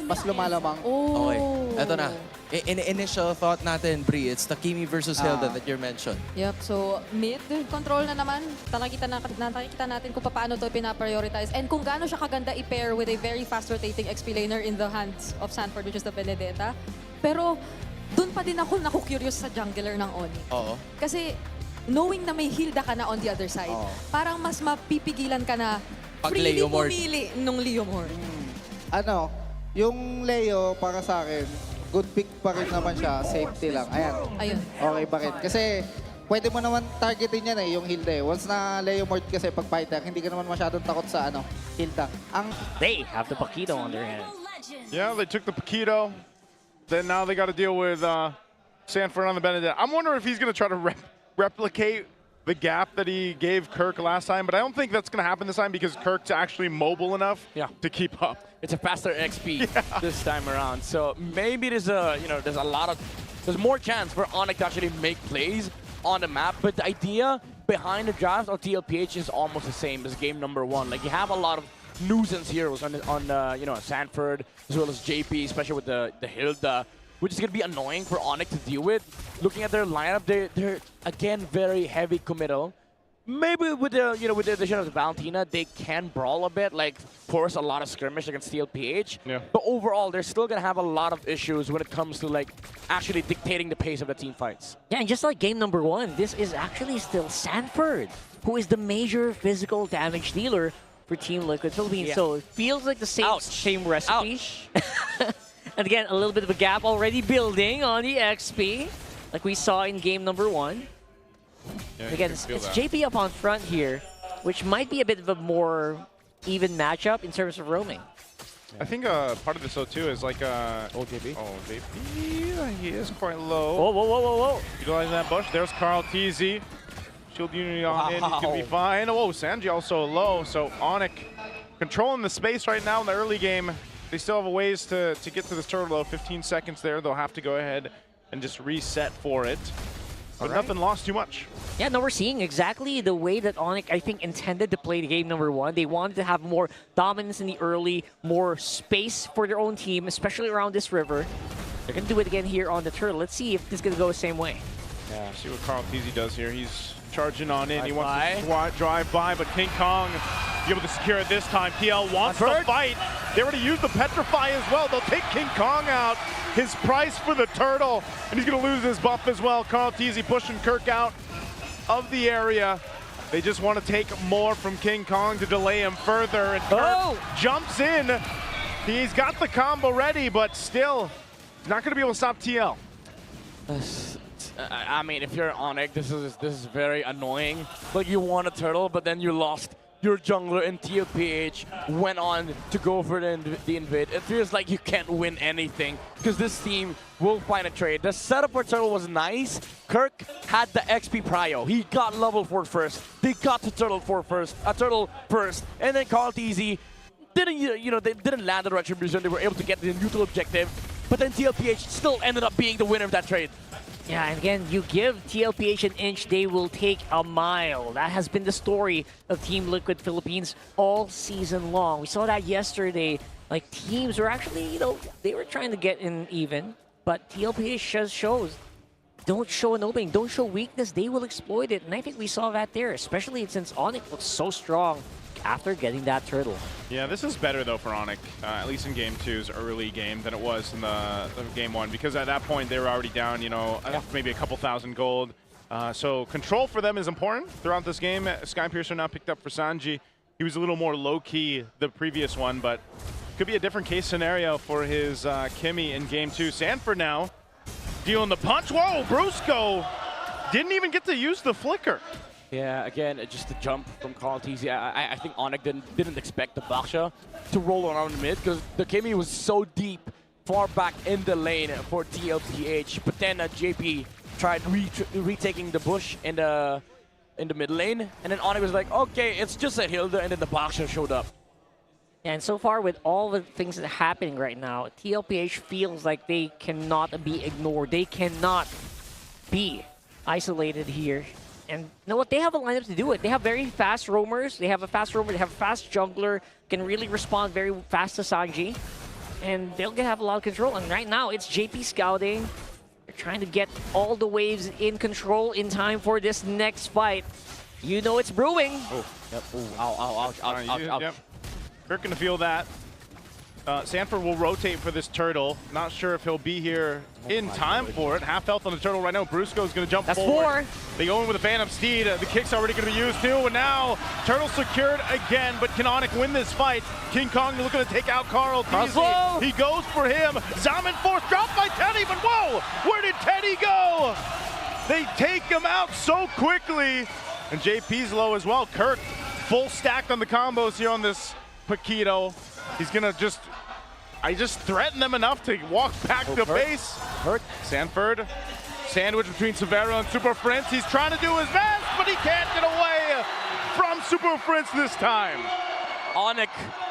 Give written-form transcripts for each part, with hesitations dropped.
mas lumalamang. Okay, eto na. Initial thought natin, Bri, it's Takimi versus Hilda that you mentioned. Yep, so mid control na naman. Nakikita natin kung paano to pinaprioritize and kung gaano siya kaganda i-pair with a very fast rotating XP laner in the hands of Sanford, which is the Benedetta. Pero dun pa din ako naku-curious sa jungler ng ONIC. Oo. Kasi knowing na may Hilda ka na on the other side, parang mas mapipigilan ka na freely pumili nung Leomord. Yung Leo para sa akin, good pick pa rin naman siya, safety lang. Ayan. Okay pa rin. Kasi pwede mo naman targetin yan yung Hilda. Once na Leomord kasi pag fighter, hindi ka naman masyadong takot sa Hilda. They have the Paquito on their hand. Yeah, they took the Paquito. Then now they got to deal with Sanford on the Benedetta. I'm wondering if he's going to try to replicate the gap that he gave Kirk last time, but I don't think that's going to happen this time because Kirk's actually mobile enough to keep up. It's a faster XP this time around, so maybe there's there's more chance for ONIC to actually make plays on the map, but the idea behind the draft of TLPH is almost the same as game number 1. Like, you have a lot of nuisance heroes on Sanford as well as JP, especially with the Hilda, which is going to be annoying for ONIC to deal with. Looking at their lineup, they're again very heavy committal. Maybe with the with the addition of the Valentina, they can brawl a bit, like force a lot of skirmish against TLPH. Yeah. But overall, they're still gonna have a lot of issues when it comes to like actually dictating the pace of the team fights. Yeah, and just like game number 1, this is actually still Sanford, who is the major physical damage dealer for Team Liquid Philippines. Yeah. So it feels like the same recipe. And again, a little bit of a gap already building on the XP, like we saw in game number 1. Yeah, again, it's JP up on front here, which might be a bit of a more even matchup in terms of roaming. I think part of this though too is like JP. Oh, JP, he is quite low. Whoa. Utilizing that bush. There's Carl TZ. Shield unity on in. He's gonna be fine. Whoa, Sanji also low. So ONIC controlling the space right now in the early game. They still have a ways to get to this turtle though. 15 seconds there. They'll have to go ahead and just reset for it. But nothing lost too much. Yeah, no, we're seeing exactly the way that ONIC, I think, intended to play the game number 1. They wanted to have more dominance in the early, more space for their own team, especially around this river. They're going to do it again here on the turtle. Let's see if this is going to go the same way. Yeah, see what Carl TZ does here. He's charging on in. He wants to drive by, but King Kong be able to secure it this time. TL wants to fight. They already used the Petrify as well. They'll take King Kong out. His price for the turtle, and he's going to lose his buff as well. Carl TZ pushing Kirk out of the area. They just want to take more from King Kong to delay him further, and Kirk jumps in. He's got the combo ready, but still, he's not going to be able to stop TL. I mean, if you're ONIC, this is very annoying. Like, you won a turtle, but then you lost your jungler, and TLPH went on to go for the invade. It feels like you can't win anything because this team will find a trade. The setup for turtle was nice. Kirk had the XP prio. He got level 4 first. They got to turtle first, and then Carl TZ didn't, they didn't land the retribution. They were able to get the neutral objective, but then TLPH still ended up being the winner of that trade. Yeah, and again, you give TLPH an inch, they will take a mile. That has been the story of Team Liquid Philippines all season long. We saw that yesterday. Like, teams were actually, they were trying to get in even, but TLPH just shows, don't show an opening, don't show weakness, they will exploit it. And I think we saw that there, especially since ONIC looks so strong after getting that turtle. Yeah, this is better though for ONIC, at least in game 2's early game than it was in the game 1, because at that point they were already down, maybe a couple thousand gold. So control for them is important throughout this game. Skypiercer now picked up for Sanji. He was a little more low-key the previous one, but could be a different case scenario for his Kimmy in game 2. Sanford now dealing the punch. Whoa, Brusco didn't even get to use the flicker. Yeah, again, just a jump from Carl TZ. I think ONIC didn't expect the Baksha to roll around mid because the Kimmy was so deep, far back in the lane for TLPH. But then JP tried retaking the bush in the mid lane, and then ONIC was like, okay, it's just a Hilda, and then the Baksha showed up. And so far, with all the things that are happening right now, TLPH feels like they cannot be ignored. They cannot be isolated here. And you know what? They have a lineup to do it. They have very fast roamers. They have a fast roamer. They have a fast jungler. Can really respond very fast to Sanji. and they'll have a lot of control. And right now, it's JP scouting. They're trying to get all the waves in control in time for this next fight. You know it's brewing. Oh. Yep. Ooh, ow, ouch. Yep. Kirk gonna feel that. Sanford will rotate for this turtle. Not sure if he'll be here in time for it. Half health on the turtle right now. Brusco's gonna jump forward. 4. They go in with a Phantom Steed. The kick's already gonna be used too. And now Turtle secured again, but can ONIC win this fight? King Kong looking to take out Carl Teasy. He goes for him. Zaman force dropped by Teddy, but whoa! Where did Teddy go? They take him out so quickly. And JP's low as well. Kirk full stacked on the combos here on this Paquito. He's gonna I just threatened them enough to walk back to base. Sanford, sandwich between Severo and Super Prince. He's trying to do his best, but he can't get away from Super Prince this time. ONIC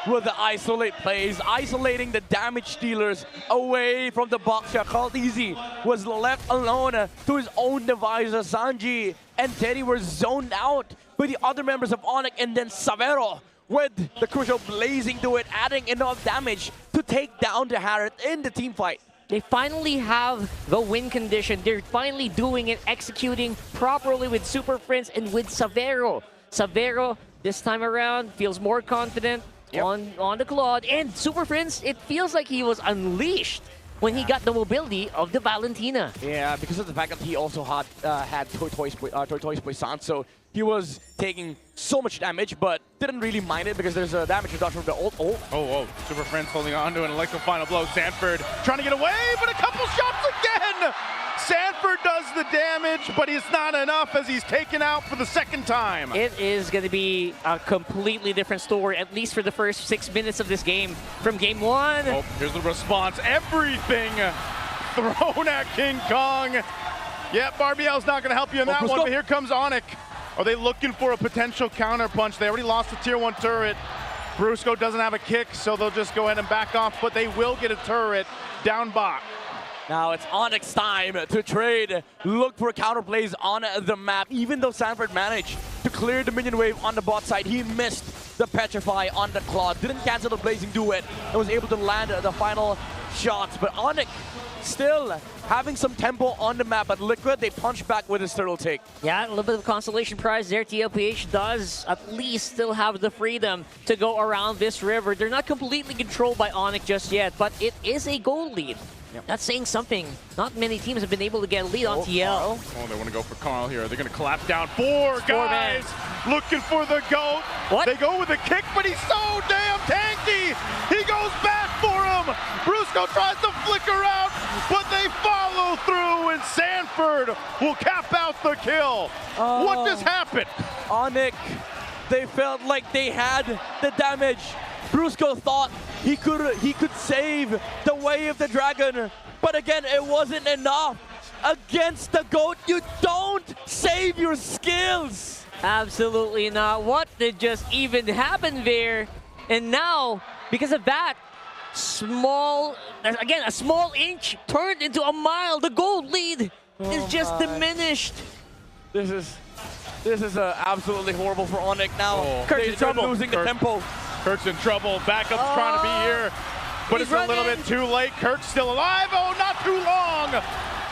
with the isolate plays, isolating the damage dealers away from the box shot. Carl Teasy was left alone to his own devices. Sanji and Teddy were zoned out by the other members of ONIC, and then Severo with the crucial blazing to it, adding enough damage to take down the Harriet in the team fight. They finally have the win condition. They're finally doing it, executing properly with Super Prince and with Severo. Severo, this time around, feels more confident on the Claude. And Super Prince, it feels like he was unleashed when he got the mobility of the Valentina. Yeah, because of the fact that he also had Tortoise Poisson, so he was taking so much damage, but didn't really mind it because there's a damage reduction from the ult. Oh, Super Prince holding on to an electro final blow. Sanford trying to get away, but a couple shots again! Sanford does the damage, but it's not enough as he's taken out for the second time. It is going to be a completely different story, at least for the first 6 minutes of this game from game 1. Oh, here's the response. Everything thrown at King Kong. Yeah, Barbiel's not going to help you in that one, but here comes ONIC. Are they looking for a potential counter punch? They already lost the tier 1 turret. Brusco doesn't have a kick, so they'll just go ahead and back off, but they will get a turret down bot. Now it's ONIC's time to trade. Look for counter plays on the map. Even though Sanford managed to clear the minion wave on the bot side, he missed the Petrify on the Claude. Didn't cancel the Blazing Duet and was able to land the final shots. But ONIC still having some tempo on the map. But Liquid, they punch back with his turtle take. Yeah, a little bit of consolation prize there. TLPH does at least still have the freedom to go around this river. They're not completely controlled by ONIC just yet, but it is a goal lead. Yep. That's saying something. Not many teams have been able to get a lead on TL. Oh, they want to go for Carl here. They're going to collapse down. Four guys looking for the GOAT. What? They go with the kick, but he's so damn tanky. He goes back for him. Brusco tries to flicker out, but they follow through, and Sanford will cap out the kill. What just happened? ONIC, they felt like they had the damage. Brusco thought he could save the way of the dragon, but again, it wasn't enough. Against the GOAT, you don't save your skills. Absolutely not. What did just even happen there? And now, because of that, a small inch turned into a mile. The gold lead is just diminished. This is absolutely horrible for ONIC now. Kirk's They're losing the tempo. Kirk's in trouble. Backup's trying to be here, but it's a little bit too late. Kirk's still alive. Oh, not too long.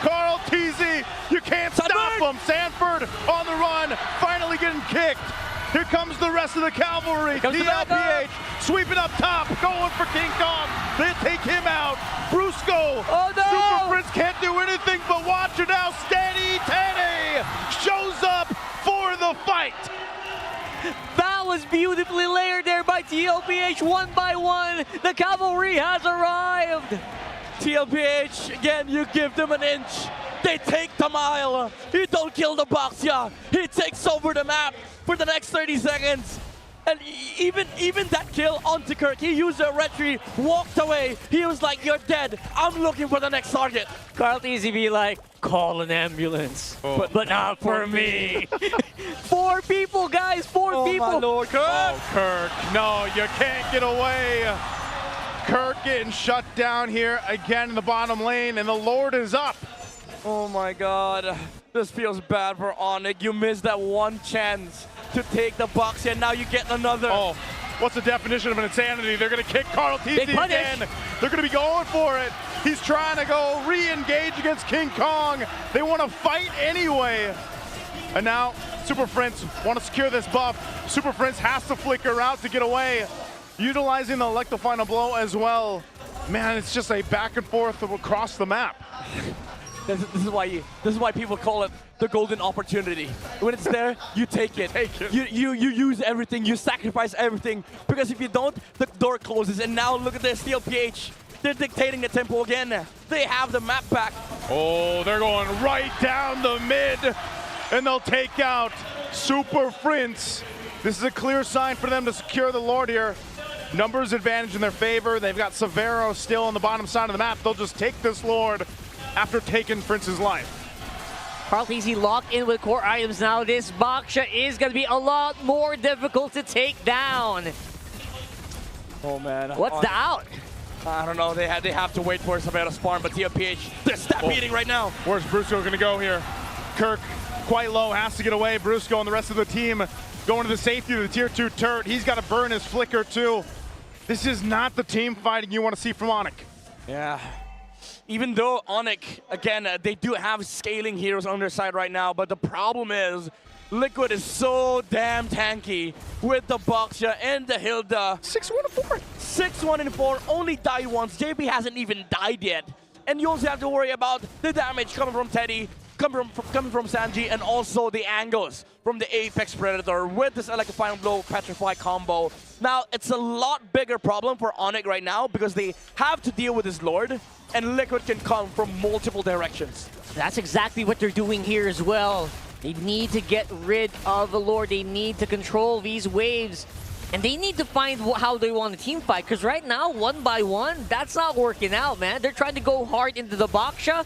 Carl Teasy, you can't stop him. Sanford on the run, finally getting kicked. Here comes the rest of the cavalry. TLPH sweeping up top, going for King Kong. They take him out. Brusco, Super Prince can't do anything but watch it now. Steady Teddy shows up for the fight. That was beautifully layered there by TLPH. 1 by 1, the cavalry has arrived. TLPH, again, you give them an inch. They take the mile. He don't kill the box, yeah. He takes over the map for the next 30 seconds. And even that kill onto Kirk, he used a retreat, walked away. He was like, you're dead. I'm looking for the next target. Carl Teasy be like, call an ambulance. But not for me. 4 people, guys, 4 people. My Lord, Kirk. Oh, Kirk, no, you can't get away. Kirk getting shut down here again in the bottom lane, and the Lord is up. Oh my God, this feels bad for ONIC. You missed that one chance to take the box, and now you get another. Oh, What's the definition of an insanity? They're going to kick Carl Big TZ punish. again. They're going to be going for it. He's trying to go re-engage against King Kong. They want to fight anyway. And now Super Prince want to secure this buff. Super Prince has to flicker out to get away, utilizing the Electro Final Blow as well. Man, it's just a back and forth across the map. This is why people call it the golden opportunity. When it's there, you take it. You use everything, you sacrifice everything. Because if you don't, the door closes. And now look at this, TLPH. They're dictating the tempo again. They have the map back. Oh, they're going right down the mid. And they'll take out Super Prince. This is a clear sign for them to secure the Lord here. Numbers advantage in their favor. They've got Severo still on the bottom side of the map. They'll just take this Lord after taking Prince's life. Carl TZ locked in with core items now. This Baksha is going to be a lot more difficult to take down. Oh man. What's the out? I don't know. They have to wait for Severo to spawn, but TLPH, they're stampeding right now. Where's Brusco going to go here? Kirk quite low, has to get away. Brusco and the rest of the team going to the safety of the tier 2 turret. He's got to burn his flicker too. This is not the team fighting you want to see from ONIC. Yeah. Even though ONIC, again, they do have scaling heroes on their side right now, but the problem is Liquid is so damn tanky with the Baksha and the Hilda. 6-1-4. 6-1-4, only died once. JP hasn't even died yet. And you also have to worry about the damage coming from Teddy, coming from Sanji, and also the angles from the Apex Predator with this Electrifying Blow Petrify combo. Now, it's a lot bigger problem for ONIC right now because they have to deal with this Lord, and Liquid can come from multiple directions. That's exactly what they're doing here as well. They need to get rid of the Lord. They need to control these waves. And they need to find how they want to team fight. Because right now, 1 by 1, that's not working out, man. They're trying to go hard into the Baksha.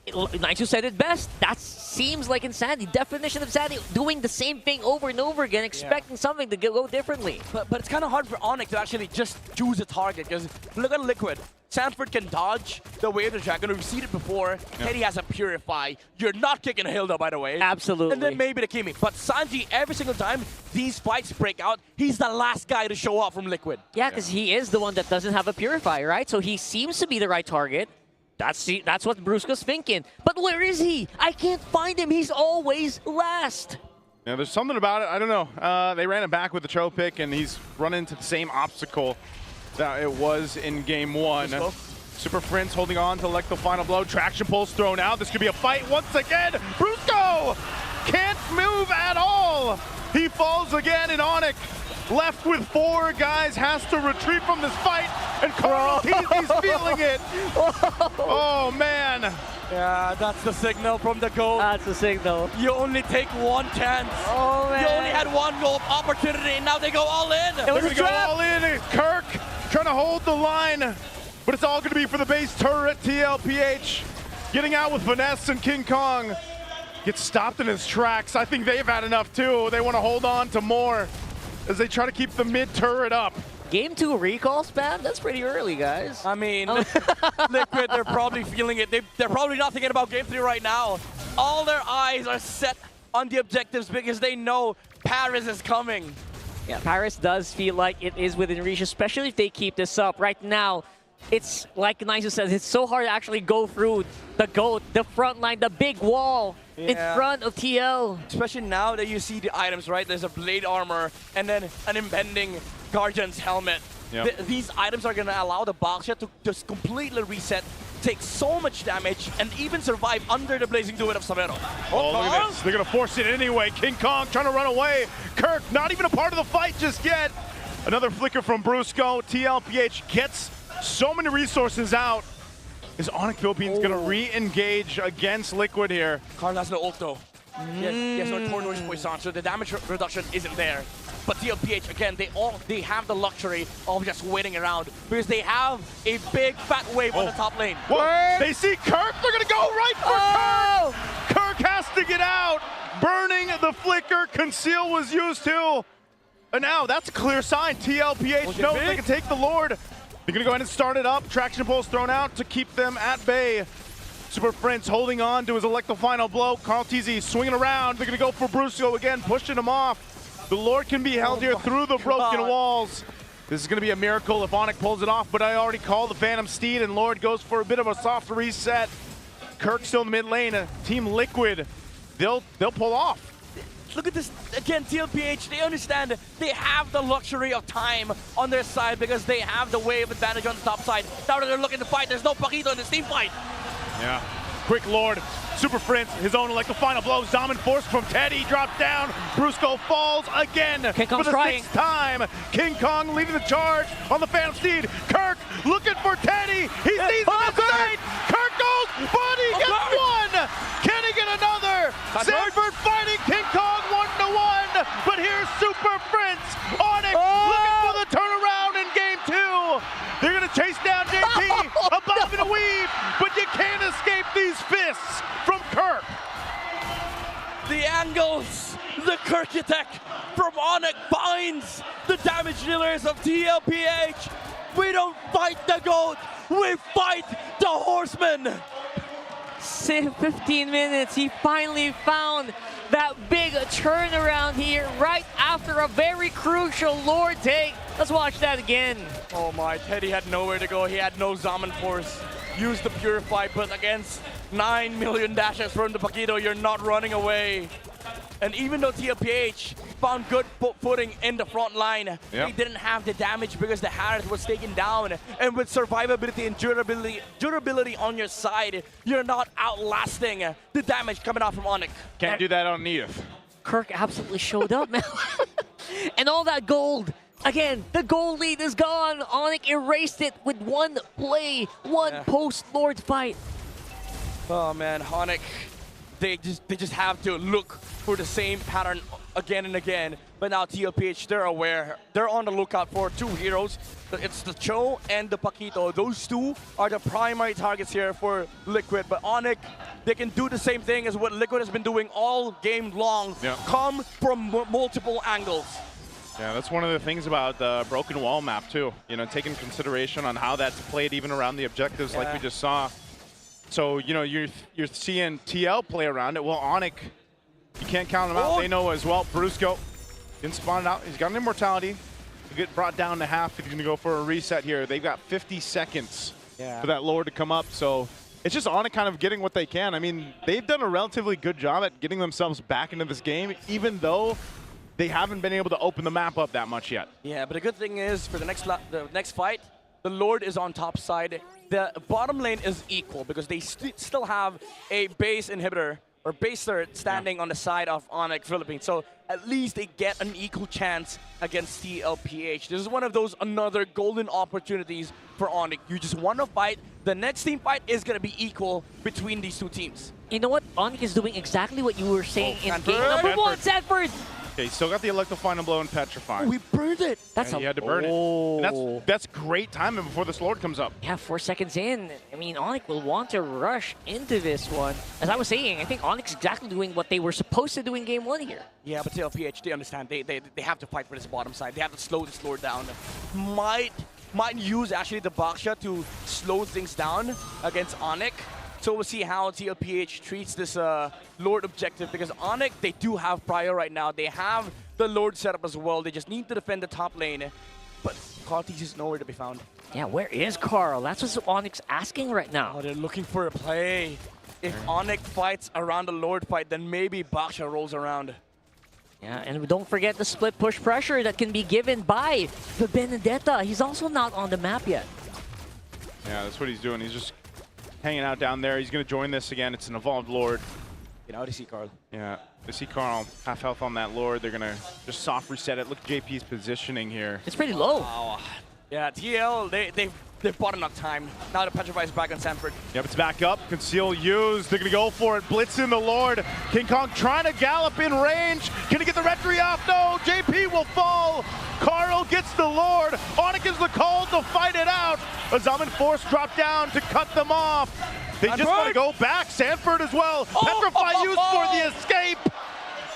Naisu said it best. That seems like insanity. Definition of insanity. Doing the same thing over and over again, expecting something to go differently. But it's kind of hard for ONIC to actually just choose a target. Because look at Liquid. Sanford can dodge the Wave of Dragon. We've seen it before. Teddy has a Purify. You're not kicking Hilda, by the way. Absolutely. And then maybe the Kimi. But Sanji, every single time these fights break out, he's the last guy to show up from Liquid. Yeah, because he is the one that doesn't have a Purify, right? So he seems to be the right target. That's what Brusco's thinking. But where is he? I can't find him. He's always last. Yeah, there's something about it. I don't know. They ran it back with the Cho pick, and he's run into the same obstacle that it was in game 1. Super Prince holding on to Electro Final Blow. Traction Pulse thrown out. This could be a fight once again. Brusco can't move at all. He falls again, and ONIC left with 4 guys has to retreat from this fight, and Carl TZ's feeling it. Oh, man. Yeah, that's the signal from the goal. That's the signal. You only take one chance. Oh, man. You only had one goal opportunity, and now they go all in. It was They're a going to go trap. all in. Kirk trying to hold the line, but it's all going to be for the base turret. TLPH getting out with finesse, and King Kong gets stopped in his tracks. I think they've had enough, too. They want to hold on to more as they try to keep the mid turret up. Game 2 recall spam? That's pretty early, guys. I mean, Liquid, they're probably feeling it. They're probably not thinking about game 3 right now. All their eyes are set on the objectives because they know Paris is coming. Yeah, Paris does feel like it is within reach, especially if they keep this up. Right now, it's like Naisu says, it's so hard to actually go through the GOAT, the front line, the big wall in front of TL. Especially now that you see the items, right? There's a blade armor and then an impending Guardian's helmet. Yep. These items are going to allow the Baksha to just completely reset, take so much damage, and even survive under the blazing duet of Severo. Oh, look at this. They're going to force it anyway. King Kong trying to run away. Kirk not even a part of the fight just yet. Another flicker from Brusco. TLPH gets so many resources out. Is ONIC Philippines going to re-engage against Liquid here? Carl has no ult though. He has no Torn Noise Poison, so the damage reduction isn't there. But TLPH, again, they have the luxury of just waiting around because they have a big fat wave on the top lane. Whoa. They see Kirk. They're going to go right for Kirk. Kirk has to get out. Burning the flicker. Conceal was used too. And now that's a clear sign. TLPH knows they can take the Lord. They're going to go ahead and start it up. Traction Pulse thrown out to keep them at bay. Super Prince holding on to his Electro Final Blow. Carl TZ swinging around. They're going to go for Brusco again, pushing him off. The Lord can be held here through the broken God. walls. This is going to be a miracle if ONIC pulls it off, but I already called the Phantom Steed, and Lord goes for a bit of a soft reset. Kirk still in the mid lane. Team Liquid, they'll pull off. Look at this again, TLPH. They understand they have the luxury of time on their side because they have the wave advantage on the top side. Now that they're looking to fight, there's no Paquito in this team fight. Yeah. Quick Lord, Super Prince, his own like the final blow. Dominant force from Teddy drops down. Brusco falls again King for Kong's the trying. 6th time. King Kong leading the charge on the Phantom Steed. Kirk looking for Teddy. He sees the mistake. Kirk goes, but he gets one. Can he get another? Sanford fighting King Kong 1-1. But here's Super Prince. ONIC looking for the turnaround in game 2. They're going to chase down JP, a bob and a weave, but you can't escape these fists from Kirk. The angles, the Kirk attack from ONIC finds the damage dealers of TLPH. We don't fight the GOAT, we fight the Horseman. 15 minutes, he finally found that big turnaround here right after a very crucial Lord take. Let's watch that again. Oh my, Teddy had nowhere to go. He had no Zaman Force. Used the Purify, but against 9 million dashes from the Paquito, you're not running away. And even though TLPH found good footing in the front line, they didn't have the damage because the Harris was taken down. And with survivability and durability on your side, you're not outlasting the damage coming out from ONIC. Can't do that on Edith. Kirk absolutely showed up, man. And all that gold. Again, the gold lead is gone. ONIC erased it with one play, one post-Lord fight. Oh man, ONIC, they just have to look for the same pattern again and again. But now TLPH, they're aware. They're on the lookout for two heroes. It's the Cho and the Paquito. Those two are the primary targets here for Liquid. But ONIC, they can do the same thing as what Liquid has been doing all game long. Come from multiple angles. Yeah, that's one of the things about the broken wall map too. You know, taking consideration on how that's played even around the objectives like we just saw. So, you know, you're seeing TL play around it. Well, ONIC, you can't count them out. They know as well. Brusco didn't spawn it out. He's got an immortality. He'll get brought down to half if he's gonna go for a reset here. They've got 50 seconds for that Lord to come up. So it's just ONIC kind of getting what they can. I mean, they've done a relatively good job at getting themselves back into this game, even though they haven't been able to open the map up that much yet. Yeah, but the good thing is for the next fight, the Lord is on top side. The bottom lane is equal because they still have a base inhibitor or base third standing on the side of ONIC Philippines. So at least they get an equal chance against TLPH. This is one of those another golden opportunities for ONIC. You just want to fight. The next team fight is going to be equal between these two teams. You know what? ONIC is doing exactly what you were saying in game number 1, Sanford. Okay, still got the Electro Final Blow and Petrify. We burned it. That's you had to burn it. And that's great timing before this Lord comes up. Yeah, 4 seconds in. I mean, ONIC will want to rush into this one. As I was saying, I think ONIC is exactly doing what they were supposed to do in game 1 here. Yeah, but TLPH, they understand. They have to fight for this bottom side. They have to slow this Lord down. Might use actually the Baksha to slow things down against ONIC. So we'll see how TLPH treats this Lord objective because ONIC, they do have prior right now. They have the Lord setup as well. They just need to defend the top lane. But Carl is nowhere to be found. Yeah, where is Carl? That's what ONIC's asking right now. Oh, they're looking for a play. If ONIC fights around the Lord fight, then maybe Baksha rolls around. Yeah, and don't forget the split push pressure that can be given by the Benedetta. He's also not on the map yet. Yeah, that's what he's doing. He's just hanging out down there. He's going to join this again. It's an evolved Lord. You know, they see Carl. Yeah, they see Carl. Half health on that Lord. They're going to just soft reset it. Look at JP's positioning here. It's pretty low. Wow. Yeah, TL, they've bought enough time. Now the Petrify is back on Sanford. Yep, it's back up. Conceal used. They're going to go for it. Blitz in the Lord. King Kong trying to gallop in range. Can he get the retry off? No, JP will fall. Carl gets the Lord. ONIC is the call to fight it out. A Zaman Force dropped down to cut them off. They just want to go back. Sanford as well. Petrify used for the escape.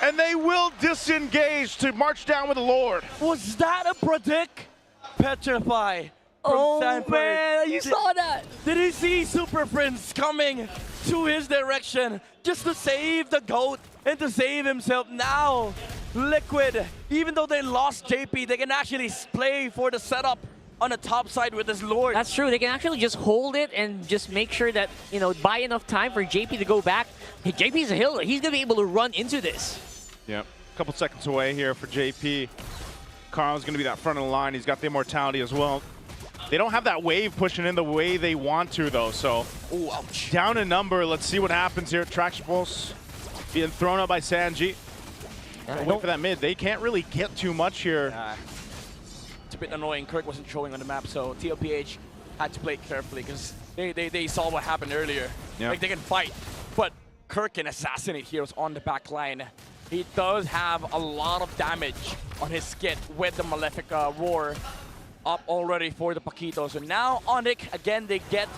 And they will disengage to march down with the Lord. Was that a predict? Petrify from Sanford. Man, you saw that. Did he see Super Prince coming to his direction just to save the GOAT and to save himself? Now Liquid, even though they lost JP, they can actually play for the setup on the top side with this Lord. That's true. They can actually just hold it and just make sure that, you know, buy enough time for JP to go back. Hey, JP's a healer. He's going to be able to run into this. Yeah, a couple seconds away here for JP. Carl's going to be that front of the line. He's got the immortality as well. They don't have that wave pushing in the way they want to, though, so Ooh, ouch. down a number. Let's see what happens here. Traction Pulse being thrown up by Sanji. Wait for that mid. They can't really get too much here. It's a bit annoying. Kirk wasn't showing on the map, so TLPH had to play carefully because they saw what happened earlier. Yeah. Like, they can fight, but Kirk can assassinate heroes on the back line. He does have a lot of damage on his skit with the Malefic Roar up already for the Paquito. So now ONIC, again, they get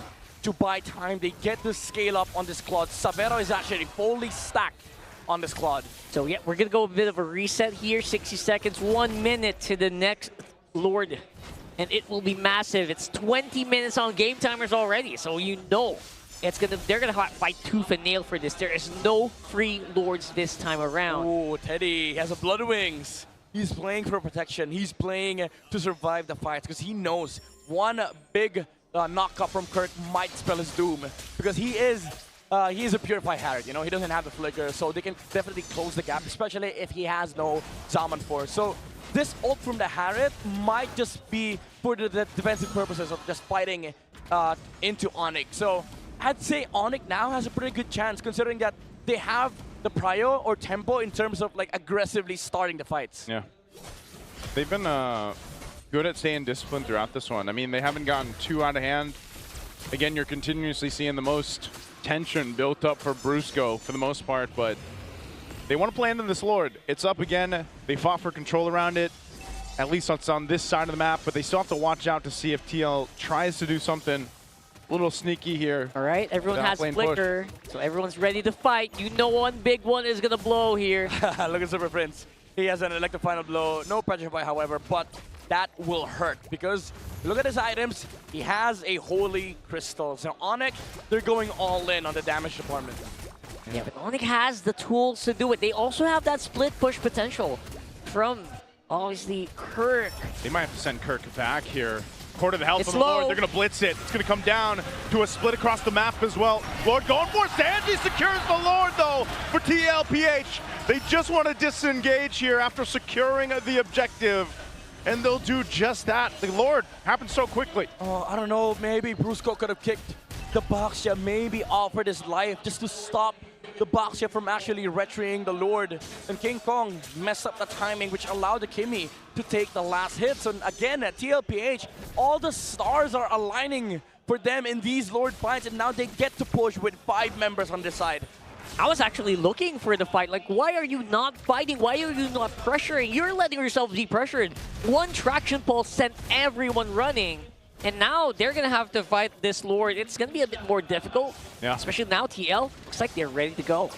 to buy time. They get to scale up on this Claude. Savero is actually fully stacked on this Claude. So yeah, we're going to go a bit of a reset here. 60 seconds, 1 minute to the next Lord. And it will be massive. It's 20 minutes on game timers already. So you know they're gonna fight tooth and nail for this. There is no free Lords this time around. Oh, Teddy has a Blood Wings. He's playing for protection. He's playing to survive the fights because he knows one big knockup from Kirk might spell his doom because he is a purified Harriet. You know, he doesn't have the flicker, so they can definitely close the gap, especially if he has no Zaman Force. So this ult from the Harriet might just be for the defensive purposes of just fighting into ONIC. So I'd say ONIC now has a pretty good chance considering that they have the prio or tempo in terms of like aggressively starting the fights. Yeah. They've been good at staying disciplined throughout this one. I mean, they haven't gotten too out of hand. Again, you're continuously seeing the most tension built up for Brusco for the most part, but they want to play into this Lord. It's up again. They fought for control around it. At least it's on this side of the map, but they still have to watch out to see if TL tries to do something a little sneaky here. All right, everyone has flicker, so everyone's ready to fight. You know one big one is gonna blow here. Look at Super Prince. He has an electric final blow. No Petrify, however, but that will hurt because look at his items. He has a Holy Crystal. So ONIC, they're going all in on the damage department. Yeah, but ONIC has the tools to do it. They also have that split push potential from, obviously, Kirk. They might have to send Kirk back here. Quarter of the health It's on the Lord. low. They're going to blitz it. It's going to come down to a split across the map as well. Lord going for it. Sanji secures the Lord, though, for TLPH. They just want to disengage here after securing the objective. And they'll do just that. The Lord happened so quickly. Oh, I don't know. Maybe Brusco could have kicked the Baxia, maybe offered his life just to stop the Baxia from actually retrieving the Lord. And King Kong messed up the timing, which allowed the Kimi to take the last hits. And again, at TLPH, all the stars are aligning for them in these Lord fights, and now they get to push with 5 members on this side. I was actually looking for the fight. Like, why are you not fighting? Why are you not pressuring? You're letting yourself be pressured. One traction pulse sent everyone running. And now they're going to have to fight this Lord. It's going to be a bit more difficult. Yeah. Especially now TL. Looks like they're ready to go.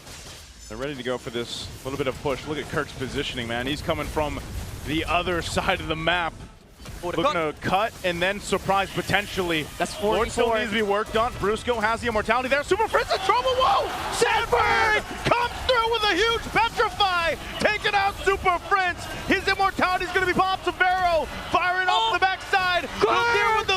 They're ready to go for this little bit of push. Look at Kirk's positioning, man. He's coming from the other side of the map. Looking to cut and then surprise potentially. That's Lord still 44. needs to be worked on. Brusco has the immortality there. Super Fritz in trouble. Whoa! Sanford comes through with a huge petrify, taking out Super Fritz. His immortality is going to be popped. Savero firing off the backside. Goes there with